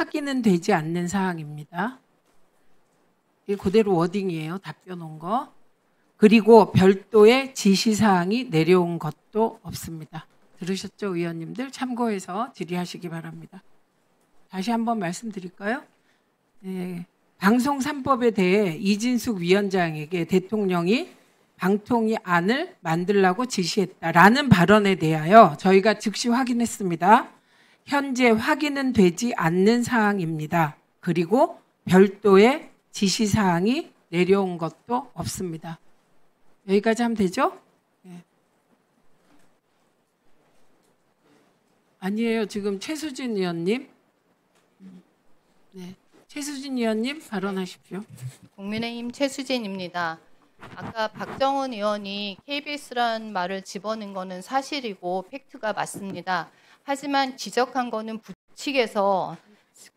확인은 되지 않는 사항입니다. 이게 그대로 워딩이에요. 답변 온 거. 그리고 별도의 지시사항이 내려온 것도 없습니다. 들으셨죠, 의원님들? 참고해서 질의하시기 바랍니다. 다시 한번 말씀드릴까요? 네, 방송 3법에 대해 이진숙 위원장에게 대통령이 방통위안을 만들라고 지시했다라는 발언에 대하여 저희가 즉시 확인했습니다. 현재 확인은 되지 않는 사항입니다. 그리고 별도의 지시사항이 내려온 것도 없습니다. 여기까지 하면 되죠? 네. 아니에요. 지금 최수진 의원님. 네. 최수진 의원님 발언하십시오. 국민의힘 최수진입니다. 아까 박정은 의원이 KBS란 말을 집어넣은 거는 사실이고 팩트가 맞습니다. 하지만 지적한 거는 부칙에서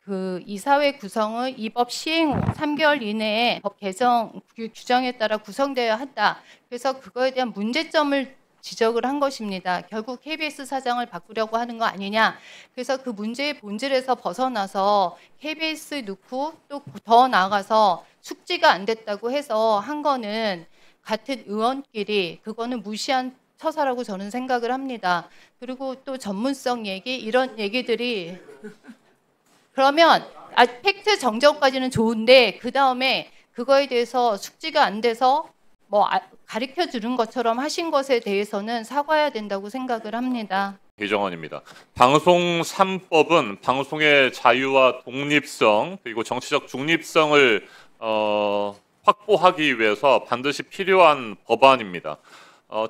그 이사회 구성은 이 법 시행 후 3개월 이내에 법 개정 규정에 따라 구성되어야 한다. 그래서 그거에 대한 문제점을 지적을 한 것입니다. 결국 KBS 사장을 바꾸려고 하는 거 아니냐. 그래서 그 문제의 본질에서 벗어나서 KBS 넣고 또 더 나아가서 숙지가 안 됐다고 해서 한 거는 같은 의원끼리 그거는 무시한 처사라고 저는 생각을 합니다. 그리고 또 전문성 얘기 이런 얘기들이 그러면 팩트 정정까지는 좋은데 그 다음에 그거에 대해서 숙지가 안 돼서 뭐 가르쳐 주는 것처럼 하신 것에 대해서는 사과해야 된다고 생각을 합니다. 배정원입니다. 방송 3법은 방송의 자유와 독립성 그리고 정치적 중립성을 확보하기 위해서 반드시 필요한 법안입니다.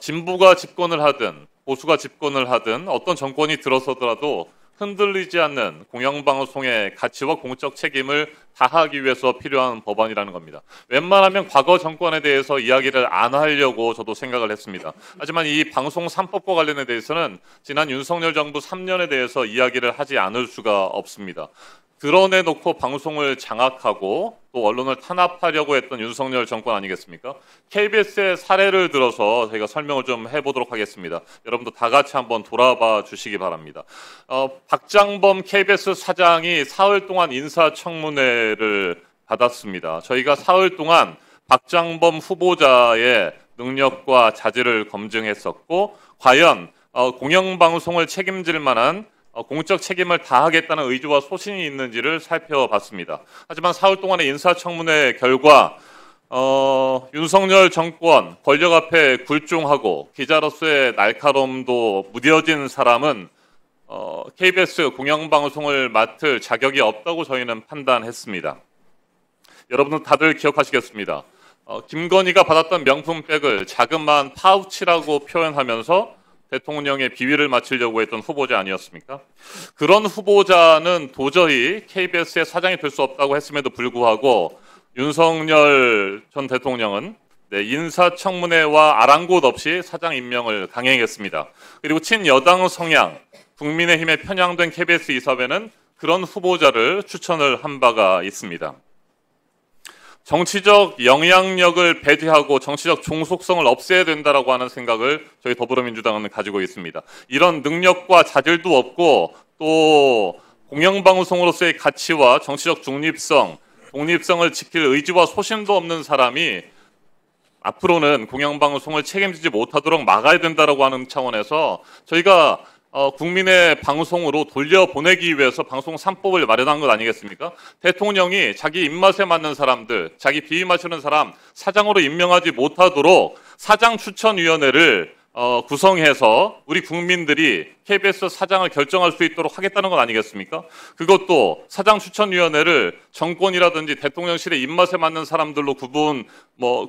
진보가 집권을 하든 보수가 집권을 하든 어떤 정권이 들어서더라도 흔들리지 않는 공영방송의 가치와 공적 책임을 다하기 위해서 필요한 법안이라는 겁니다. 웬만하면 과거 정권에 대해서 이야기를 안 하려고 저도 생각을 했습니다. 하지만 이 방송 3법과 관련에 대해서는 지난 윤석열 정부 3년에 대해서 이야기를 하지 않을 수가 없습니다. 드러내놓고 방송을 장악하고 또 언론을 탄압하려고 했던 윤석열 정권 아니겠습니까? KBS의 사례를 들어서 저희가 설명을 좀 해보도록 하겠습니다. 여러분도 다 같이 한번 돌아봐 주시기 바랍니다. 박장범 KBS 사장이 사흘 동안 인사청문회를 받았습니다. 저희가 사흘 동안 박장범 후보자의 능력과 자질을 검증했었고 과연 공영방송을 책임질 만한 공적 책임을 다하겠다는 의지와 소신이 있는지를 살펴봤습니다. 하지만 사흘 동안의 인사청문회 결과 윤석열 정권 권력 앞에 굴종하고 기자로서의 날카로움도 무뎌진 사람은 KBS 공영방송을 맡을 자격이 없다고 저희는 판단했습니다. 여러분은 다들 기억하시겠습니다. 김건희가 받았던 명품백을 자그마한 파우치라고 표현하면서 대통령의 비위를 맞추려고 했던 후보자 아니었습니까? 그런 후보자는 도저히 KBS의 사장이 될 수 없다고 했음에도 불구하고 윤석열 전 대통령은 인사청문회와 아랑곳 없이 사장 임명을 강행했습니다. 그리고 친여당 성향, 국민의힘에 편향된 KBS 이사회는 그런 후보자를 추천을 한 바가 있습니다. 정치적 영향력을 배제하고 정치적 종속성을 없애야 된다라고 하는 생각을 저희 더불어민주당은 가지고 있습니다. 이런 능력과 자질도 없고 또 공영방송으로서의 가치와 정치적 중립성, 독립성을 지킬 의지와 소신도 없는 사람이 앞으로는 공영방송을 책임지지 못하도록 막아야 된다라고 하는 차원에서 저희가 국민의 방송으로 돌려보내기 위해서 방송 3법을 마련한 것 아니겠습니까? 대통령이 자기 입맛에 맞는 사람들, 자기 비위 맞추는 사람 사장으로 임명하지 못하도록 사장추천위원회를 구성해서 우리 국민들이 KBS 사장을 결정할 수 있도록 하겠다는 것 아니겠습니까? 그것도 사장추천위원회를 정권이라든지 대통령실의 입맛에 맞는 사람들로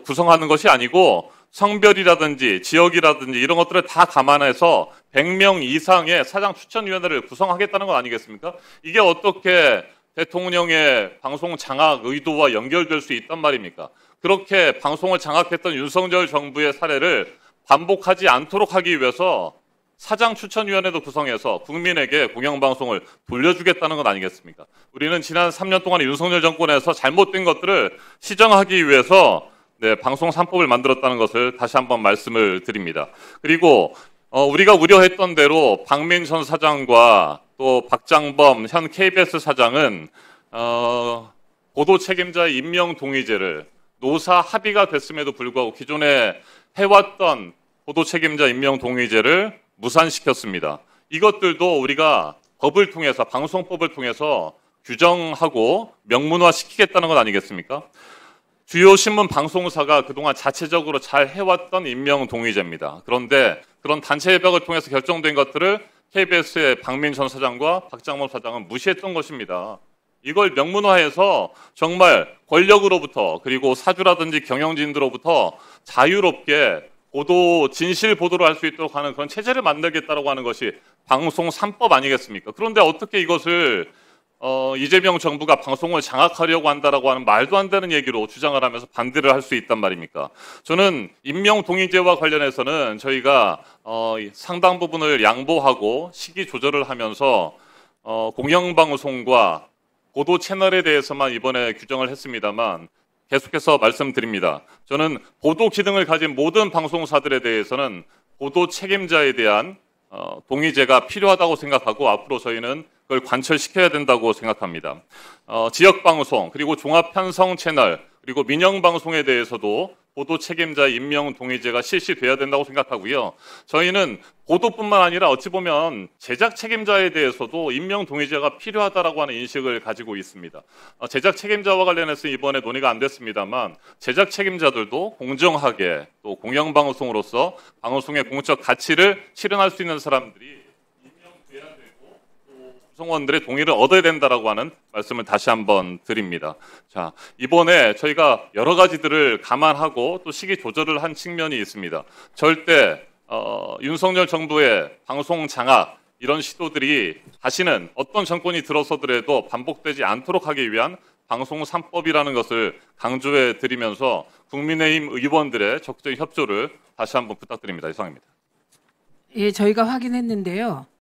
구성하는 것이 아니고 성별이라든지 지역이라든지 이런 것들을 다 감안해서 100명 이상의 사장추천위원회를 구성하겠다는 것 아니겠습니까? 이게 어떻게 대통령의 방송 장악 의도와 연결될 수 있단 말입니까? 그렇게 방송을 장악했던 윤석열 정부의 사례를 반복하지 않도록 하기 위해서 사장추천위원회도 구성해서 국민에게 공영방송을 돌려주겠다는 것 아니겠습니까? 우리는 지난 3년 동안 윤석열 정권에서 잘못된 것들을 시정하기 위해서 방송 3법을 만들었다는 것을 다시 한번 말씀을 드립니다. 그리고 우리가 우려했던 대로 박민 전 사장과 또 박장범 현 KBS 사장은 보도 책임자 임명 동의제를 노사 합의가 됐음에도 불구하고 기존에 해왔던 보도 책임자 임명 동의제를 무산시켰습니다. 이것들도 우리가 법을 통해서 방송법을 통해서 규정하고 명문화시키겠다는 것 아니겠습니까? 주요 신문 방송사가 그동안 자체적으로 잘 해왔던 임명 동의제입니다. 그런데 그런 단체 협약을 통해서 결정된 것들을 KBS의 박민천 사장과 박장범 사장은 무시했던 것입니다. 이걸 명문화해서 정말 권력으로부터 그리고 사주라든지 경영진들로부터 자유롭게 보도, 진실 보도를 할 수 있도록 하는 그런 체제를 만들겠다라고 하는 것이 방송 3법 아니겠습니까? 그런데 어떻게 이것을 이재명 정부가 방송을 장악하려고 한다라고 하는 말도 안 되는 얘기로 주장을 하면서 반대를 할 수 있단 말입니까? 저는 임명 동의제와 관련해서는 저희가 상당 부분을 양보하고 시기 조절을 하면서 공영방송과 보도 채널에 대해서만 이번에 규정을 했습니다만 계속해서 말씀드립니다. 저는 보도 기능을 가진 모든 방송사들에 대해서는 보도 책임자에 대한 동의제가 필요하다고 생각하고 앞으로 저희는 그걸 관철시켜야 된다고 생각합니다. 지역방송 그리고 종합편성 채널 그리고 민영방송에 대해서도 보도 책임자 임명 동의제가 실시돼야 된다고 생각하고요. 저희는 보도뿐만 아니라 어찌 보면 제작 책임자에 대해서도 임명 동의제가 필요하다라고 하는 인식을 가지고 있습니다. 제작 책임자와 관련해서 이번에 논의가 안 됐습니다만 제작 책임자들도 공정하게 또 공영방송으로서 방송의 공적 가치를 실현할 수 있는 사람들이 임명돼야 되고 또 구성원들의 동의를 얻어야 된다라고 하는 말씀을 다시 한번 드립니다. 자, 이번에 저희가 여러 가지들을 감안하고 또 시기 조절을 한 측면이 있습니다. 절대 윤석열 정부의 방송 장악 이런 시도들이 다시는 어떤 정권이 들어서더라도 반복되지 않도록 하기 위한 방송 3법이라는 것을 강조해 드리면서 국민의힘 의원들의 적극적인 협조를 다시 한번 부탁드립니다. 이상입니다. 예, 저희가 확인했는데요.